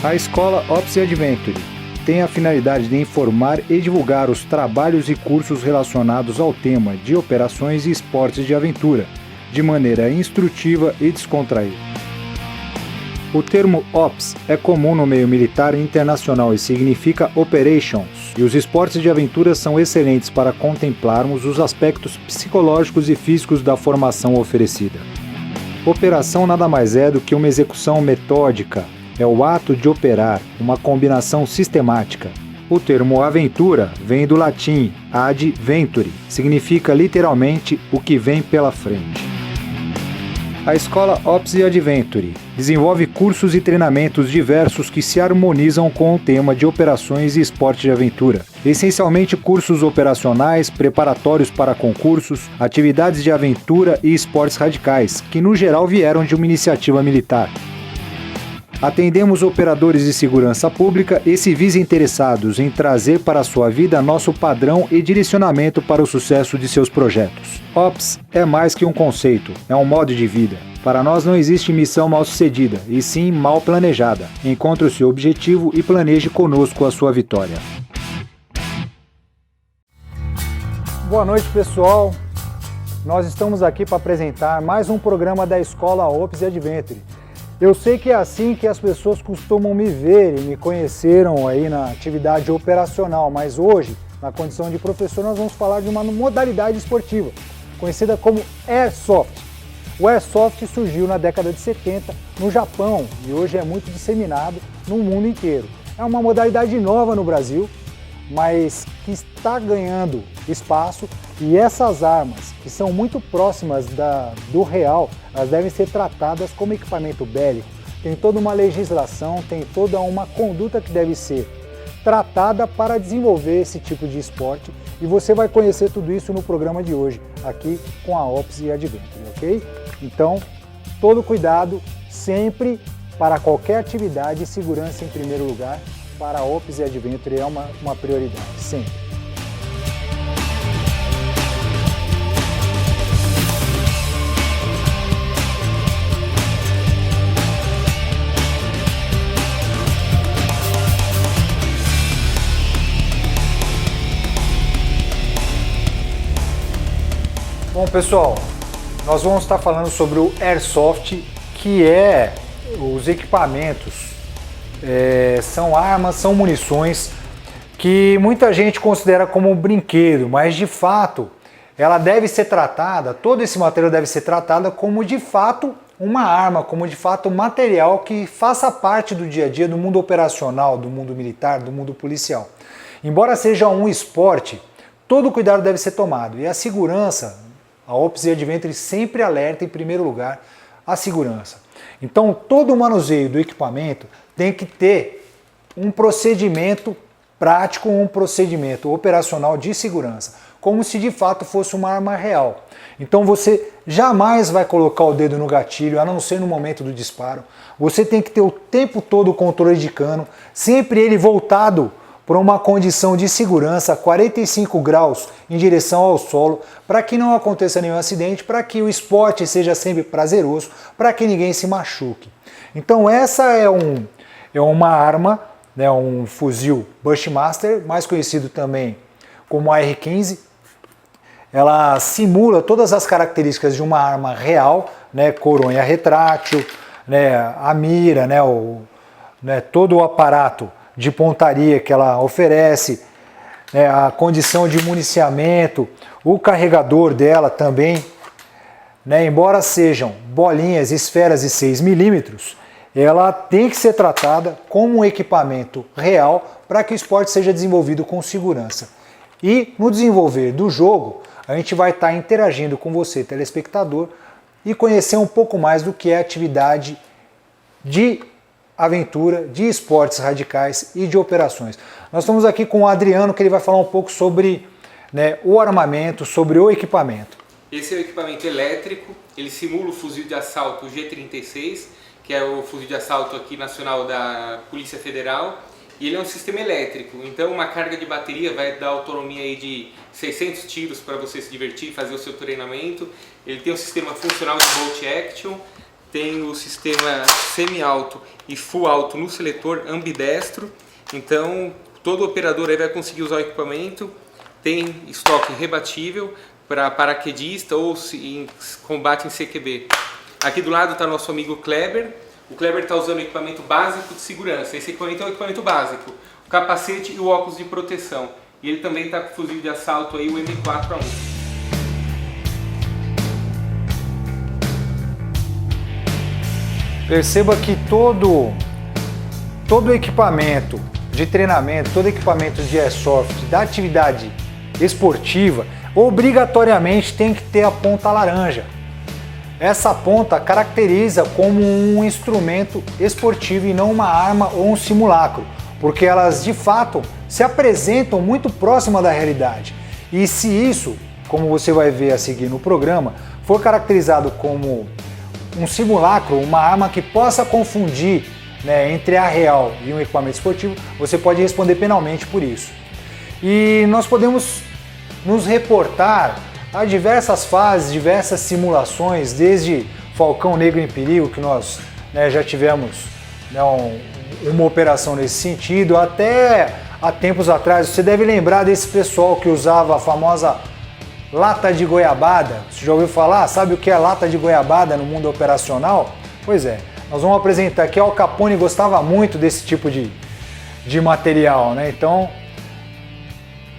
A escola Ops Adventure tem a finalidade de informar e divulgar os trabalhos e cursos relacionados ao tema de operações e esportes de aventura, de maneira instrutiva e descontraída. O termo Ops é comum no meio militar internacional e significa Operations, e os esportes de aventura são excelentes para contemplarmos os aspectos psicológicos e físicos da formação oferecida. Operação nada mais é do que uma execução metódica, é o ato de operar, uma combinação sistemática. O termo aventura vem do latim ad venturi, significa literalmente o que vem pela frente. A escola Ops Adventure desenvolve cursos e treinamentos diversos que se harmonizam com o tema de operações e esporte de aventura. Essencialmente cursos operacionais, preparatórios para concursos, atividades de aventura e esportes radicais, que no geral vieram de uma iniciativa militar. Atendemos operadores de segurança pública e civis interessados em trazer para a sua vida nosso padrão e direcionamento para o sucesso de seus projetos. Ops é mais que um conceito, é um modo de vida. Para nós não existe missão mal sucedida, e sim mal planejada. Encontre o seu objetivo e planeje conosco a sua vitória. Boa noite, pessoal. Nós estamos aqui para apresentar mais um programa da escola Ops Adventure. Eu sei que é assim que as pessoas costumam me ver e me conheceram aí na atividade operacional, mas hoje, na condição de professor, nós vamos falar de uma modalidade esportiva, conhecida como Airsoft. O Airsoft surgiu na década de 70 no Japão e hoje é muito disseminado no mundo inteiro. É uma modalidade nova no Brasil, mas que está ganhando espaço, e essas armas, que são muito próximas do real, elas devem ser tratadas como equipamento bélico. Tem toda uma legislação, tem toda uma conduta que deve ser tratada para desenvolver esse tipo de esporte, e você vai conhecer tudo isso no programa de hoje, aqui com a Ops Adventure, ok? Então, todo cuidado, sempre para qualquer atividade, segurança em primeiro lugar. Para a Ops Adventure é uma prioridade, sempre. Bom, pessoal, nós vamos estar falando sobre o Airsoft, que é os equipamentos. São armas, são munições que muita gente considera como um brinquedo, mas de fato ela deve ser tratada, todo esse material deve ser tratado como de fato uma arma, como de fato um material que faça parte do dia a dia, do mundo operacional, do mundo militar, do mundo policial. Embora seja um esporte, todo cuidado deve ser tomado, e a segurança, a Ops Adventure sempre alerta em primeiro lugar a segurança. Então todo o manuseio do equipamento tem que ter um procedimento prático, um procedimento operacional de segurança, como se de fato fosse uma arma real. Então você jamais vai colocar o dedo no gatilho, a não ser no momento do disparo. Você tem que ter o tempo todo o controle de cano, sempre ele voltado para uma condição de segurança, 45 graus em direção ao solo, para que não aconteça nenhum acidente, para que o esporte seja sempre prazeroso, para que ninguém se machuque. Então essa é uma arma, né, um fuzil Bushmaster, mais conhecido também como AR-15. Ela simula todas as características de uma arma real, né, coronha retrátil, né, a mira, todo o aparato de pontaria que ela oferece, né, a condição de municiamento, o carregador dela também, né, embora sejam bolinhas, esferas de 6 milímetros, ela tem que ser tratada como um equipamento real para que o esporte seja desenvolvido com segurança. E no desenvolver do jogo, a gente vai estar interagindo com você, telespectador, e conhecer um pouco mais do que é a atividade de aventura, de esportes radicais e de operações. Nós estamos aqui com o Adriano, que ele vai falar um pouco sobre, né, o armamento, sobre o equipamento. Esse é o equipamento elétrico, ele simula o fuzil de assalto G36, que é o fuzil de assalto aqui nacional da Polícia Federal, e ele é um sistema elétrico, então uma carga de bateria vai dar autonomia aí de 600 tiros para você se divertir, fazer o seu treinamento. Ele tem um sistema funcional de bolt action, tem o sistema semi-alto e full alto no seletor ambidestro, então todo operador aí vai conseguir usar o equipamento. Tem estoque rebatível para paraquedista ou em combate em CQB. Aqui do lado está nosso amigo Kleber. O Kleber está usando o equipamento básico de segurança. Esse equipamento é um equipamento básico, o capacete e o óculos de proteção. E ele também está com o fuzil de assalto aí, o M4A1. Perceba que todo equipamento de treinamento, todo equipamento de airsoft, da atividade esportiva, obrigatoriamente tem que ter a ponta laranja. Essa ponta caracteriza como um instrumento esportivo e não uma arma ou um simulacro, porque elas de fato se apresentam muito próxima da realidade. E se isso, como você vai ver a seguir no programa, for caracterizado como um simulacro, uma arma que possa confundir, né, entre a real e um equipamento esportivo, você pode responder penalmente por isso. E nós podemos nos reportar a diversas fases, diversas simulações, desde Falcão Negro em Perigo, que nós, né, já tivemos, né, uma operação nesse sentido, até há tempos atrás. Você deve lembrar desse pessoal que usava a famosa lata de goiabada. Você já ouviu falar? Sabe o que é lata de goiabada no mundo operacional? Pois é, nós vamos apresentar aqui. Al Capone gostava muito desse tipo de material, né? Então,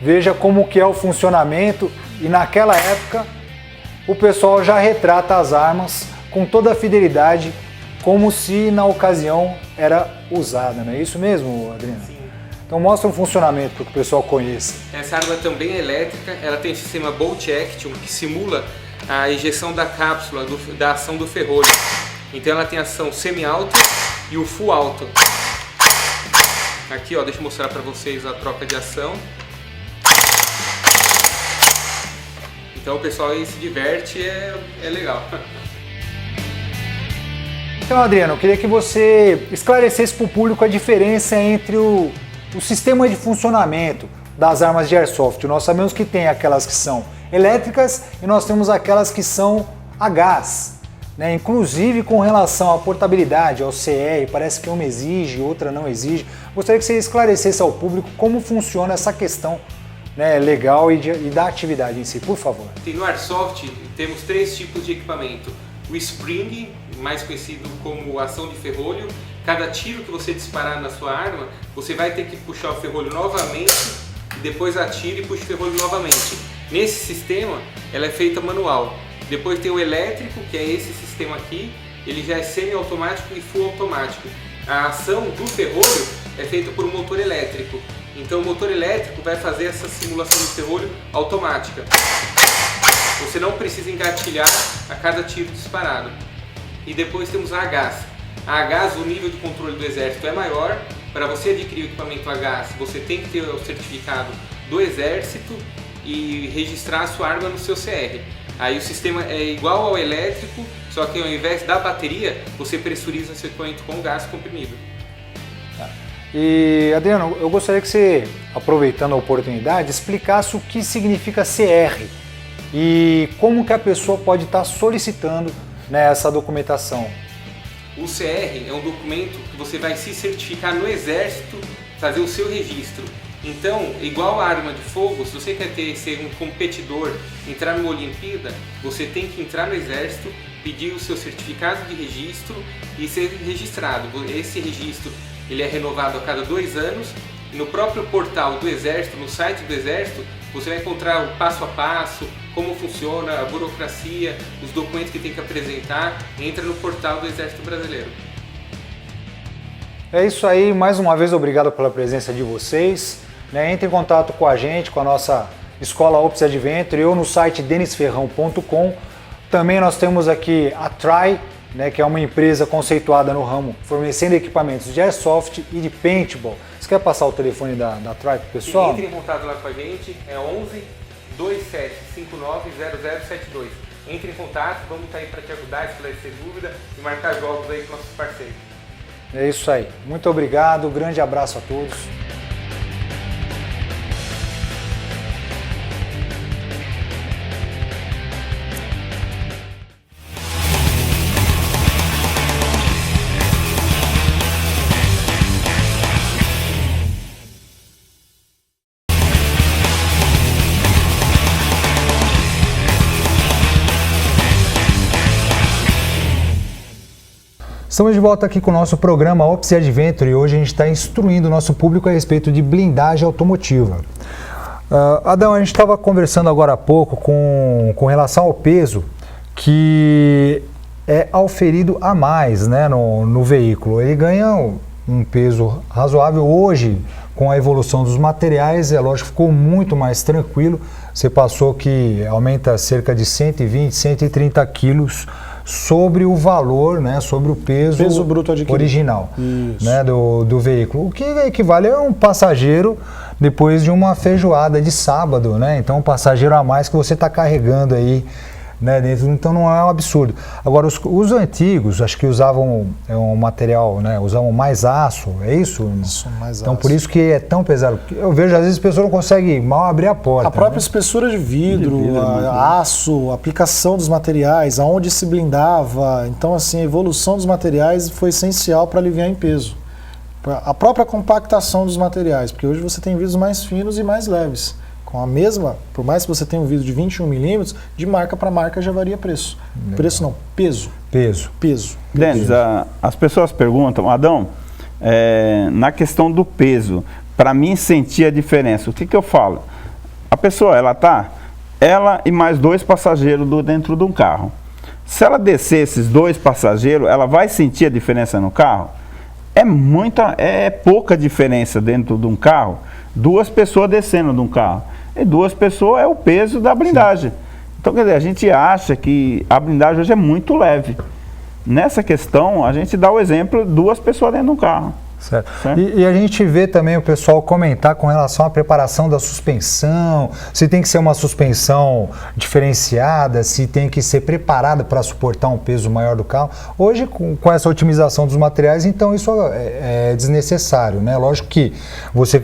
veja como que é o funcionamento. E naquela época, o pessoal já retrata as armas com toda a fidelidade, como se na ocasião era usada, não é isso mesmo, Adriano? Sim. Então mostra o funcionamento para que o pessoal conheça. Essa arma também é elétrica, ela tem sistema Bolt Action, que simula a ejeção da cápsula, da ação do ferrolho. Então ela tem ação semi-alto e o full alto. Aqui, ó, deixa eu mostrar para vocês a troca de ação. Então o pessoal aí se diverte, é legal. Então, Adriano, eu queria que você esclarecesse para o público a diferença entre o sistema de funcionamento das armas de airsoft. Nós sabemos que tem aquelas que são elétricas e nós temos aquelas que são a gás, né? Inclusive com relação à portabilidade, ao CR, parece que uma exige, outra não exige. Gostaria que você esclarecesse ao público como funciona essa questão, né, legal e da atividade em si, por favor. No Airsoft temos 3 tipos de equipamento. O Spring, mais conhecido como ação de ferrolho. Cada tiro que você disparar na sua arma, você vai ter que puxar o ferrolho novamente, e depois atira e puxa o ferrolho novamente. Nesse sistema, ela é feita manual. Depois tem o elétrico, que é esse sistema aqui, ele já é semi-automático e full automático. A ação do ferrolho é feita por um motor elétrico. Então o motor elétrico vai fazer essa simulação do ferrolho automática. Você não precisa engatilhar a cada tiro disparado. E depois temos a gás. A gás, o nível de controle do exército é maior. Para você adquirir o equipamento a gás, você tem que ter o certificado do exército e registrar a sua arma no seu CR. Aí o sistema é igual ao elétrico, só que ao invés da bateria, você pressuriza seu equipamento com gás comprimido. E, Adriano, eu gostaria que você, aproveitando a oportunidade, explicasse o que significa CR e como que a pessoa pode estar solicitando, né, essa documentação. O CR é um documento que você vai se certificar no exército, fazer o seu registro. Então, igual a arma de fogo, se você quer ser um competidor, entrar numa Olimpíada, você tem que entrar no exército, pedir o seu certificado de registro e ser registrado. Esse registro ele é renovado a cada 2 anos. No próprio portal do Exército, no site do Exército, você vai encontrar o passo a passo, como funciona a burocracia, os documentos que tem que apresentar. Entra no portal do Exército Brasileiro. É isso aí, mais uma vez obrigado pela presença de vocês. Entre em contato com a gente, com a nossa Escola Ops Adventure, ou no site denisferrão.com. Também nós temos aqui a Try, que é uma empresa conceituada no ramo, fornecendo equipamentos de airsoft e de paintball. Você quer passar o telefone da Try para o pessoal? Entre em contato lá com a gente, é 11 2759 0072. Entre em contato, vamos estar aí para te ajudar, esclarecer dúvida e marcar jogos aí com nossos parceiros. É isso aí. Muito obrigado, grande abraço a todos. Estamos de volta aqui com o nosso programa Ops Adventure e hoje a gente está instruindo o nosso público a respeito de blindagem automotiva. Adão, a gente estava conversando agora há pouco com relação ao peso que é auferido a mais, né, no veículo. Ele ganha um peso razoável hoje. Com a evolução dos materiais, é lógico, ficou muito mais tranquilo. Você passou que aumenta cerca de 120, 130 quilos sobre o valor, né, sobre o peso bruto adquirido original, né, do veículo. O que equivale a um passageiro depois de uma feijoada de sábado, né? Então, um passageiro a mais que você está carregando aí, né, dentro, então não é um absurdo. Agora, os antigos, acho que usavam um material, né, usavam mais aço, é isso? Isso, mais então, aço. Por isso que é tão pesado. Eu vejo, às vezes, as pessoas não conseguem mal abrir a porta. A própria né? espessura de vidro, aço, a aplicação dos materiais, aonde se blindava. Então, assim, a evolução dos materiais foi essencial para aliviar em peso. A própria compactação dos materiais, porque hoje você tem vidros mais finos e mais leves. Com a mesma, por mais que você tenha um vidro de 21 milímetros, de marca para marca já varia preço. Legal. Preço não, peso. Peso. Denis, as pessoas perguntam, Adão, na questão do peso, para mim sentir a diferença, o que eu falo? A pessoa, ela e mais 2 passageiros dentro de um carro. Se ela descer esses 2 passageiros, ela vai sentir a diferença no carro? É pouca diferença dentro de um carro, 2 pessoas descendo de um carro. E 2 pessoas é o peso da blindagem. Sim. Então, quer dizer, a gente acha que a blindagem hoje é muito leve. Nessa questão, a gente dá o exemplo de 2 pessoas dentro de um carro. Certo. E a gente vê também o pessoal comentar com relação à preparação da suspensão, se tem que ser uma suspensão diferenciada, se tem que ser preparada para suportar um peso maior do carro. Hoje, com essa otimização dos materiais, então isso é desnecessário, né? Lógico que você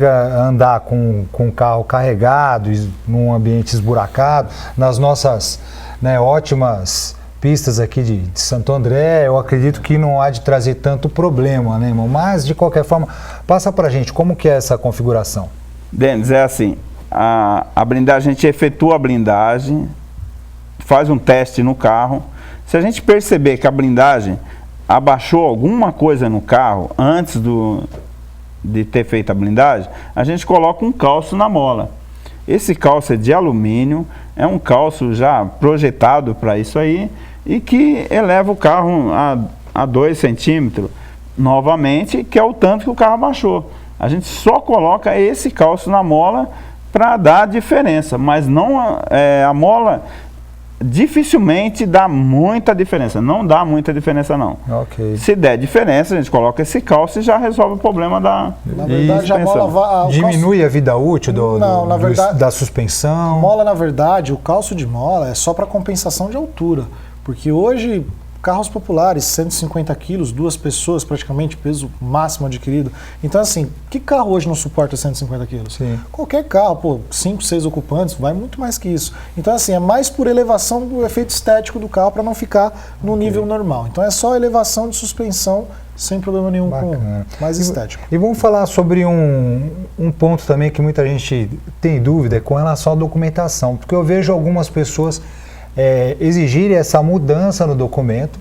andar com o carro carregado, num ambiente esburacado, nas nossas, né, ótimas pistas aqui de Santo André, eu acredito que não há de trazer tanto problema, né, irmão? Mas, de qualquer forma, passa pra gente, como que é essa configuração? Denis, é assim, a blindagem, a gente efetua a blindagem, faz um teste no carro. Se a gente perceber que a blindagem abaixou alguma coisa no carro antes de ter feito a blindagem, a gente coloca um calço na mola. Esse calço é de alumínio, é um calço já projetado para isso aí e que eleva o carro a 2 centímetros novamente, que é o tanto que o carro abaixou. A gente só coloca esse calço na mola para dar a diferença, mas não a mola dificilmente dá muita diferença, não dá muita diferença não. Okay. Se der diferença, a gente coloca esse calço e já resolve o problema da verdade, a mola diminui a vida útil da suspensão? Mola, na verdade, o calço de mola é só para compensação de altura, porque hoje carros populares, 150 quilos, 2 pessoas praticamente, peso máximo adquirido. Então, assim, que carro hoje não suporta 150 quilos? Sim. Qualquer carro, 5, 6 ocupantes, vai muito mais que isso. Então, assim, é mais por elevação do efeito estético do carro para não ficar no nível normal. Então, é só elevação de suspensão sem problema nenhum. Bacana. Mais estético. E vamos falar sobre um ponto também que muita gente tem dúvida com relação à documentação, porque eu vejo algumas pessoas exigirem essa mudança no documento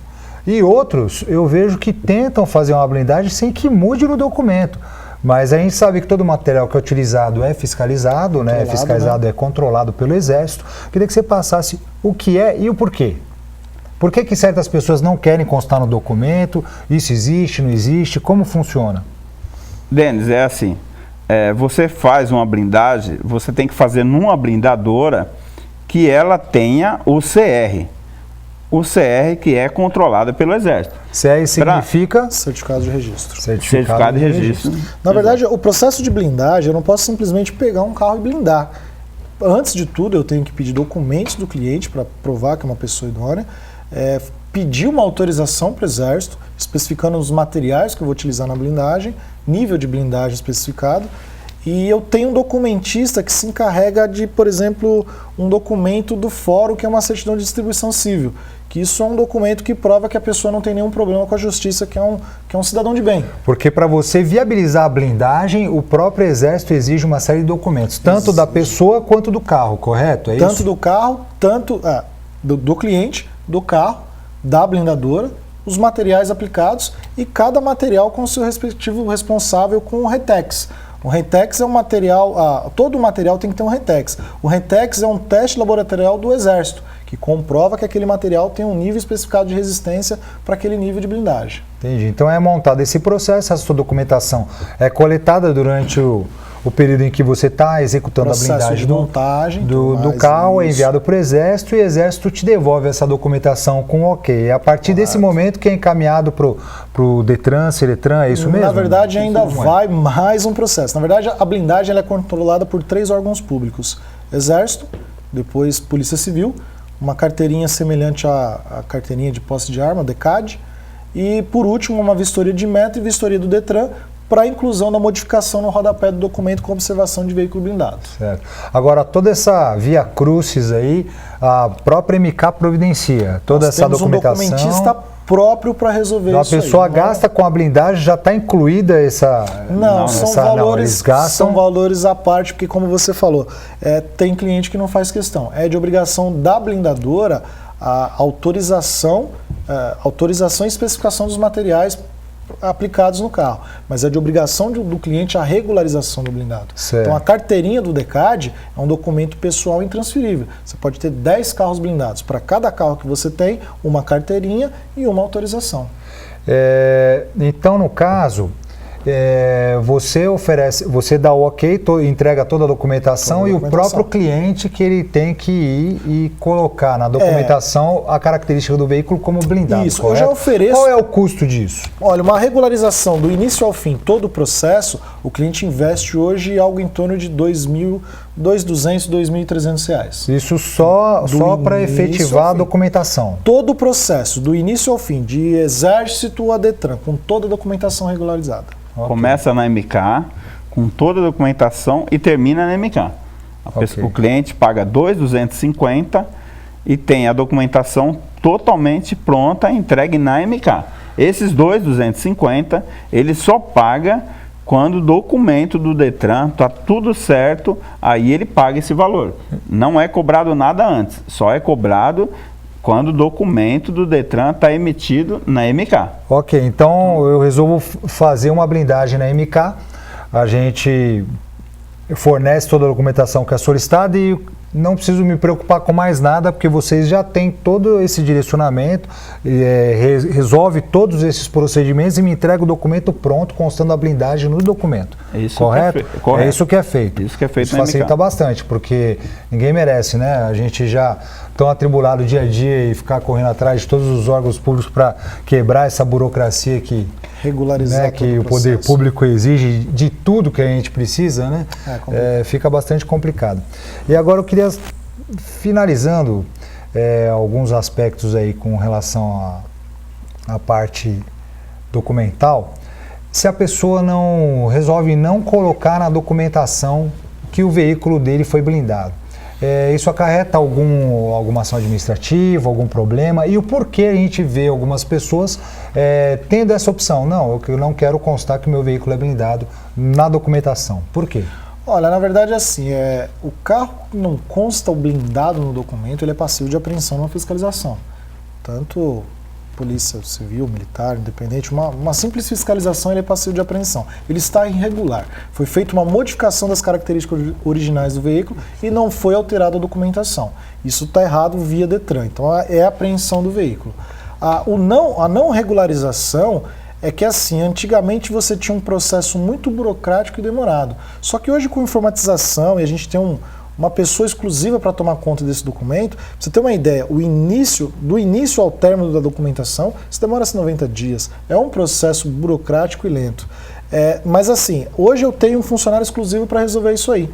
e outros eu vejo que tentam fazer uma blindagem sem que mude no documento. Mas a gente sabe que todo material que é utilizado é fiscalizado, né? É fiscalizado, né? É controlado pelo Exército. Queria que você passasse o que é e o porquê. Por que certas pessoas não querem constar no documento? Isso existe, não existe? Como funciona? Denis, é assim, você faz uma blindagem, você tem que fazer numa blindadora que ela tenha o CR. O CR que é controlado pelo Exército. CR significa? Certificado de registro. Certificado de registro. Na verdade, o processo de blindagem, eu não posso simplesmente pegar um carro e blindar. Antes de tudo, eu tenho que pedir documentos do cliente para provar que é uma pessoa idônea, pedir uma autorização para o Exército, especificando os materiais que eu vou utilizar na blindagem, nível de blindagem especificado, e eu tenho um documentista que se encarrega de, por exemplo, um documento do fórum, que é uma certidão de distribuição civil, que isso é um documento que prova que a pessoa não tem nenhum problema com a justiça, que é um cidadão de bem. Porque para você viabilizar a blindagem, o próprio Exército exige uma série de documentos, tanto da pessoa quanto do carro, correto? É tanto isso? Do carro, tanto do cliente, do carro, da blindadora os materiais aplicados e cada material com o seu respectivo responsável com o RETEX. O RETEX é um material, todo material tem que ter um RETEX. O RETEX é um teste laboratorial do Exército, que comprova que aquele material tem um nível especificado de resistência para aquele nível de blindagem. Entendi. Então é montado esse processo, essa sua documentação é coletada durante o período em que você está executando a blindagem do carro, é enviado para o Exército e o Exército te devolve essa documentação com ok. A partir desse momento que é encaminhado para o Detran, Ciretran, é isso mesmo? Na verdade ainda vai mais um processo. Na verdade a blindagem ela é controlada por 3 órgãos públicos. Exército, depois Polícia Civil, uma carteirinha semelhante à carteirinha de posse de arma, DECAD, e por último uma vistoria de metro e vistoria do Detran, para a inclusão da modificação no rodapé do documento com observação de veículo blindado. Certo. Agora, toda essa via crucis aí, a própria MK providencia toda essa documentação. Um documentista próprio para resolver então, isso. A pessoa gasta com a blindagem, já está incluída essa... Não, são valores à parte, porque como você falou, tem cliente que não faz questão. É de obrigação da blindadora a autorização e especificação dos materiais aplicados no carro, mas é de obrigação do cliente a regularização do blindado. Certo. Então a carteirinha do DECAD é um documento pessoal intransferível. Você pode ter 10 carros blindados. Para cada carro que você tem, uma carteirinha e uma autorização. Então, no caso, você dá o ok, entrega toda a documentação e o próprio cliente que ele tem que ir e colocar na documentação a característica do veículo como blindado. Isso, correto? Eu já ofereço. Qual é o custo disso? Olha, uma regularização do início ao fim, todo o processo, o cliente investe hoje algo em torno de R$2.200, R$2.300. Isso só para efetivar a documentação? Todo o processo, do início ao fim, de Exército a Detran, com toda a documentação regularizada. Okay. Começa na MK, com toda a documentação e termina na MK. O cliente paga R$2.250 e tem a documentação totalmente pronta, entregue na MK. Esses R$2.250, ele só paga quando o documento do Detran está tudo certo, aí ele paga esse valor. Não é cobrado nada antes, só é cobrado quando o documento do Detran está emitido na MK. Ok, então eu resolvo fazer uma blindagem na MK, a gente fornece toda a documentação que é solicitada e não preciso me preocupar com mais nada, porque vocês já têm todo esse direcionamento, resolve todos esses procedimentos e me entrega o documento pronto, constando a blindagem no documento. Isso correto? Correto. É isso que é feito. Isso que é feito. Isso facilita bastante, porque ninguém merece, né? A gente já tão atribulado dia a dia e ficar correndo atrás de todos os órgãos públicos para quebrar essa burocracia que regularizar, né, que o poder público exige de tudo que a gente precisa, né? Fica bastante complicado. E agora eu queria, finalizando alguns aspectos aí com relação à parte documental, se a pessoa resolve não colocar na documentação que o veículo dele foi blindado, isso acarreta alguma ação administrativa, algum problema? E o porquê a gente vê algumas pessoas tendo essa opção? Não, eu não quero constar que meu veículo é blindado na documentação. Por quê? Olha, na verdade assim, o carro que não consta o blindado no documento, ele é passivo de apreensão na fiscalização. Tanto polícia civil, militar, independente, uma simples fiscalização ele é passivo de apreensão. Ele está irregular. Foi feita uma modificação das características originais do veículo e não foi alterada a documentação. Isso está errado via Detran. Então é a apreensão do veículo. A não regularização é que assim, antigamente você tinha um processo muito burocrático e demorado. Só que hoje com informatização e a gente tem uma pessoa exclusiva para tomar conta desse documento, pra você ter uma ideia, do início ao término da documentação, isso demora-se 90 dias. É um processo burocrático e lento. Mas assim, hoje eu tenho um funcionário exclusivo para resolver isso aí.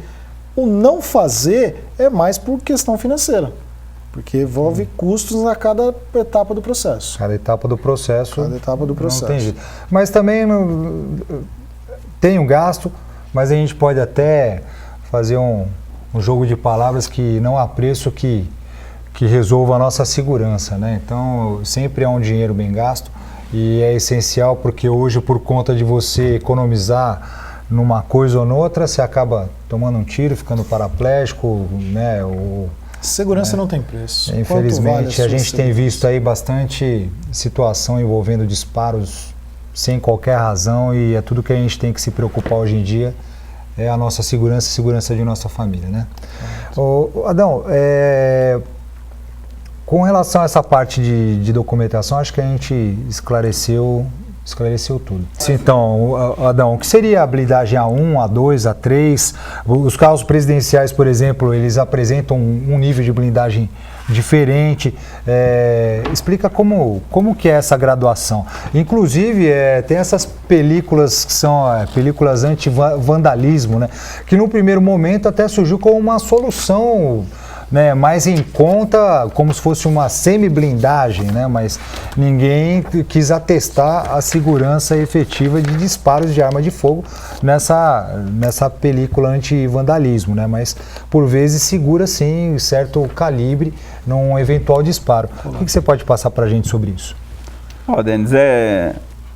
O não fazer é mais por questão financeira, porque envolve custos a cada etapa do processo. Cada etapa do processo. Cada etapa do processo. Não tem jeito. Mas também tem um gasto, mas a gente pode até fazer um jogo de palavras que não há preço que resolva a nossa segurança, né? Então, sempre é um dinheiro bem gasto e é essencial porque hoje, por conta de você economizar numa coisa ou noutra, você acaba tomando um tiro, ficando paraplégico, né? Ou Segurança não tem preço. Infelizmente, a gente tem visto aí bastante situação envolvendo disparos sem qualquer razão, e é tudo que a gente tem que se preocupar hoje em dia, é a nossa segurança e a segurança de nossa família, né? Adão, com relação a essa parte de documentação, acho que a gente esclareceu tudo. Então, Adão, o que seria a blindagem A1, A2, A3? Os carros presidenciais, por exemplo, eles apresentam um nível de blindagem diferente. Explica como que é essa graduação. Inclusive, tem essas películas que são películas anti-vandalismo, né? Que no primeiro momento até surgiu como uma solução, né, mais em conta, como se fosse uma semi-blindagem, né, mas ninguém quis atestar a segurança efetiva de disparos de arma de fogo nessa película anti-vandalismo, né, mas por vezes segura sim certo calibre num eventual disparo. O que você pode passar para a gente sobre isso? Denis,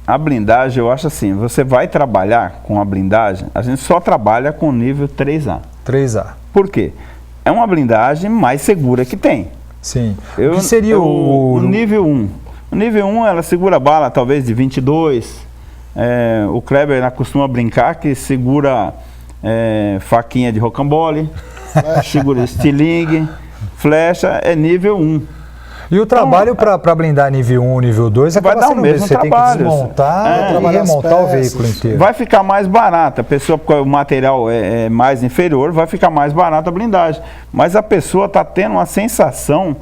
a blindagem, eu acho assim, você vai trabalhar com a blindagem, a gente só trabalha com nível 3A. 3A. Por quê? É uma blindagem mais segura que tem. Sim. O que seria o nível 1? O nível 1, ela segura bala talvez de 22. O Kleber costuma brincar que segura faquinha de rocambole, segura estilingue, flecha, é nível 1. E o trabalho para blindar nível 1, nível 2, vai dar o mesmo você trabalho. Tem que desmontar e remontar o veículo inteiro. Vai ficar mais barato. A pessoa, porque o material é mais inferior, vai ficar mais barato a blindagem. Mas a pessoa está tendo uma sensação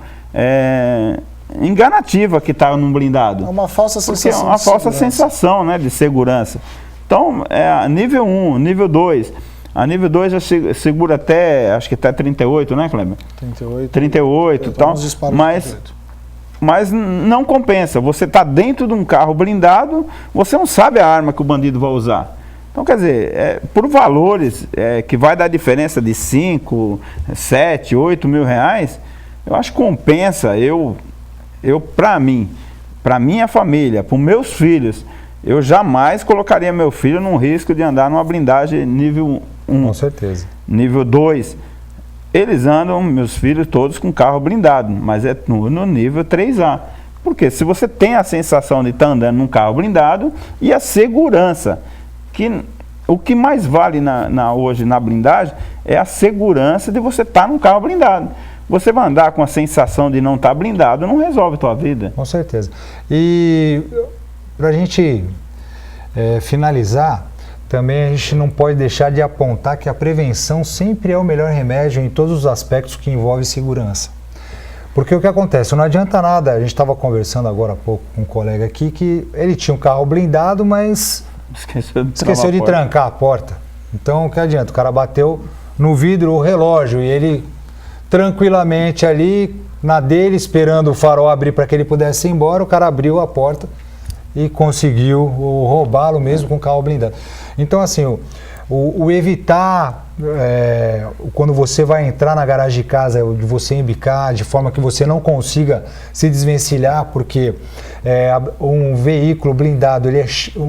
enganativa que está num blindado. É uma falsa sensação. É uma falsa sensação, né, de segurança. Então, nível 1, nível 2. A nível 2 já segura até, acho que até 38, né, Kleber? 38 e tal. Mas não compensa. Você está dentro de um carro blindado, você não sabe a arma que o bandido vai usar. Então, quer dizer, por valores que vai dar diferença de 5, 7, 8 mil reais, eu acho que compensa. Eu para minha família, para os meus filhos, eu jamais colocaria meu filho num risco de andar numa blindagem nível 1. Com certeza. Nível 2, eles andam, meus filhos, todos com carro blindado, mas é no nível 3A. Porque se você tem a sensação de estar andando num carro blindado e a segurança, que o que mais vale hoje na blindagem é a segurança de você estar num carro blindado. Você vai andar com a sensação de não estar blindado, não resolve a tua vida. Com certeza. E para a gente finalizar, também a gente não pode deixar de apontar que a prevenção sempre é o melhor remédio em todos os aspectos que envolvem segurança. Porque o que acontece? Não adianta nada, a gente estava conversando agora há pouco com um colega aqui que ele tinha um carro blindado, mas esqueceu de trancar a porta. Então o que adianta? O cara bateu no vidro o relógio e ele tranquilamente ali, na dele, esperando o farol abrir para que ele pudesse ir embora, o cara abriu a porta e conseguiu roubá-lo mesmo com o carro blindado. Então, assim, o evitar, quando você vai entrar na garagem de casa, de você embicar, de forma que você não consiga se desvencilhar, porque um veículo blindado,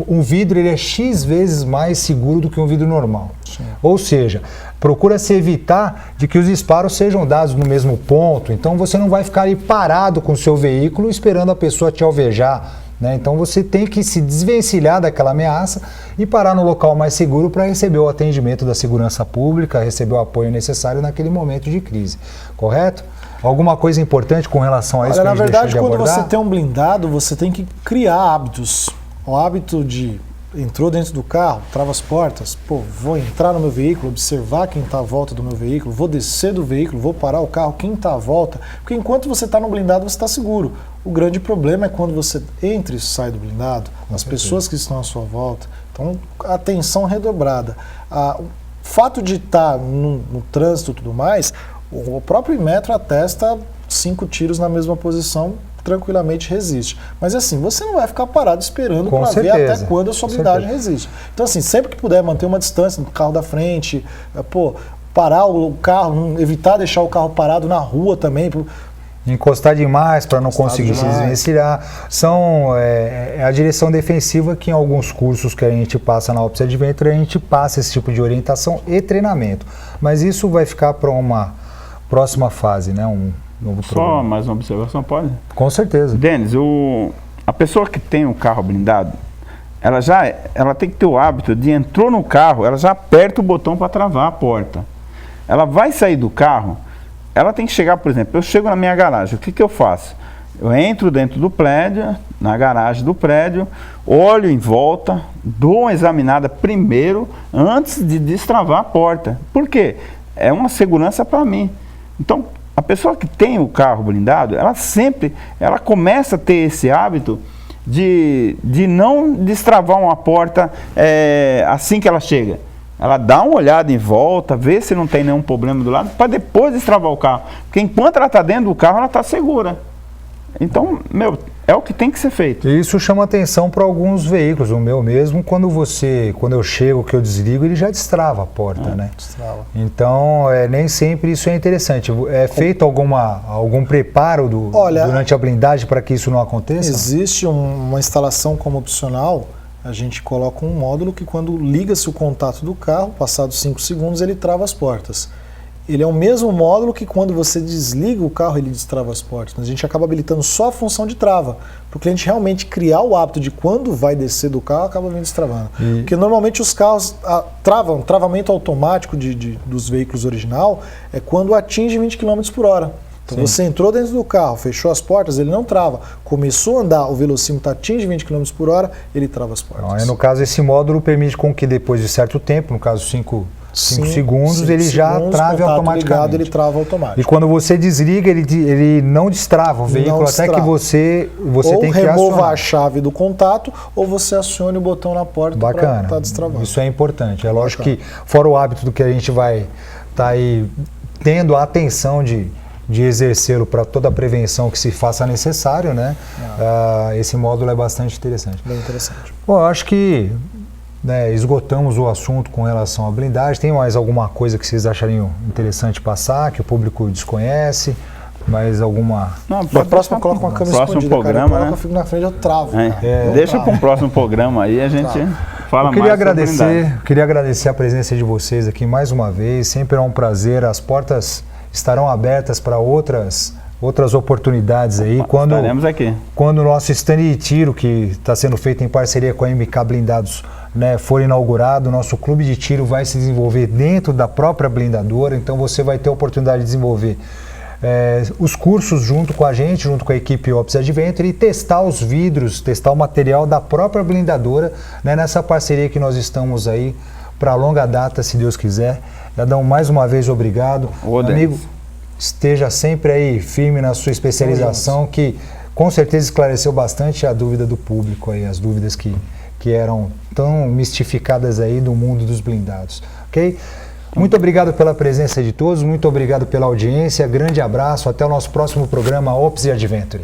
um vidro ele é X vezes mais seguro do que um vidro normal. Sim. Ou seja, procura-se evitar de que os disparos sejam dados no mesmo ponto, então você não vai ficar ali parado com o seu veículo esperando a pessoa te alvejar, né? Então você tem que se desvencilhar daquela ameaça e parar no local mais seguro para receber o atendimento da segurança pública, receber o apoio necessário naquele momento de crise, correto? Alguma coisa importante com relação a isso? Olha, na verdade, quando você tem um blindado, você tem que criar hábitos. O hábito de entrou dentro do carro, trava as portas, vou entrar no meu veículo, observar quem está à volta do meu veículo, vou descer do veículo, vou parar o carro, quem está à volta, porque enquanto você está no blindado, você está seguro. O grande problema é quando você entra e sai do blindado, as pessoas que estão à sua volta. Então, atenção redobrada. O fato de estar no trânsito e tudo mais, o próprio Inmetro atesta 5 tiros na mesma posição, tranquilamente resiste. Mas assim, você não vai ficar parado esperando para ver até quando a sua blindagem resiste. Então assim, sempre que puder manter uma distância do carro da frente, parar o carro, evitar deixar o carro parado na rua também. Encostar demais para não conseguir se desvencilhar. É a direção defensiva que em alguns cursos que a gente passa na Office Adventure, a gente passa esse tipo de orientação e treinamento. Mas isso vai ficar para próxima fase, né? Um novo Só programa. mais uma observação, pode? Com certeza. Denis, a pessoa que tem um carro blindado, ela tem que ter o hábito de entrou no carro, ela já aperta o botão para travar a porta. Ela vai sair do carro, ela tem que chegar, por exemplo, eu chego na minha garagem, o que eu faço? Eu entro dentro do prédio, na garagem do prédio, olho em volta, dou uma examinada primeiro, antes de destravar a porta. Por quê? É uma segurança para mim. Então, a pessoa que tem o carro blindado, ela começa a ter esse hábito de não destravar uma porta assim que ela chega. Ela dá uma olhada em volta, vê se não tem nenhum problema do lado, para depois destravar o carro. Porque enquanto ela está dentro do carro, ela está segura. Então, é o que tem que ser feito. E isso chama atenção para alguns veículos, o meu mesmo, quando eu chego, que eu desligo, ele já destrava a porta, né? Destrava. Então, nem sempre isso é interessante. É feito algum preparo durante a blindagem para que isso não aconteça? Existe uma instalação como opcional, a gente coloca um módulo que quando liga-se o contato do carro, passados 5 segundos, ele trava as portas. Ele é o mesmo módulo que quando você desliga o carro, ele destrava as portas. Mas a gente acaba habilitando só a função de trava, para o cliente realmente criar o hábito de quando vai descer do carro, acaba vindo destravando. Porque normalmente os carros travamento automático dos veículos original é quando atinge 20 km por hora. Então você entrou dentro do carro, fechou as portas, ele não trava. Começou a andar, o velocímetro atinge 20 km por hora, ele trava as portas. Então, no caso, esse módulo permite com que depois de certo tempo, no caso 5 segundos, ele já trave automaticamente. Ligado, ele trava automático. E quando você desliga, ele não destrava o veículo até que você tem que acionar. Ou remova a chave do contato, ou você acione o botão na porta para estar destravando. Isso é importante. É lógico que, fora o hábito do que a gente vai estar aí tendo a atenção de exercê-lo para toda a prevenção que se faça necessário, né? Esse módulo é bastante interessante. Bem interessante. Bom, eu acho que esgotamos o assunto com relação à blindagem. Tem mais alguma coisa que vocês achariam interessante passar, que o público desconhece? Mais alguma... Não, a próxima coloca uma câmera escondida, programa, eu fico na frente, eu travo. Deixa para um próximo programa aí, a gente fala mais Eu queria agradecer a presença de vocês aqui mais uma vez. Sempre é um prazer. As portas estarão abertas para outras oportunidades aí. Estaremos aqui. Quando o nosso stand de tiro, que está sendo feito em parceria com a MK Blindados, for inaugurado, o nosso clube de tiro vai se desenvolver dentro da própria blindadora, então você vai ter a oportunidade de desenvolver os cursos junto com a gente, junto com a equipe Ops Adventure, e testar os vidros, testar o material da própria blindadora, nessa parceria que nós estamos aí para longa data, se Deus quiser. Adão, mais uma vez, obrigado. Amigo, esteja sempre aí firme na sua especialização, que com certeza esclareceu bastante a dúvida do público aí, as dúvidas que eram tão mistificadas aí do mundo dos blindados, ok? Muito obrigado pela presença de todos, muito obrigado pela audiência, grande abraço, até o nosso próximo programa Ops Adventure.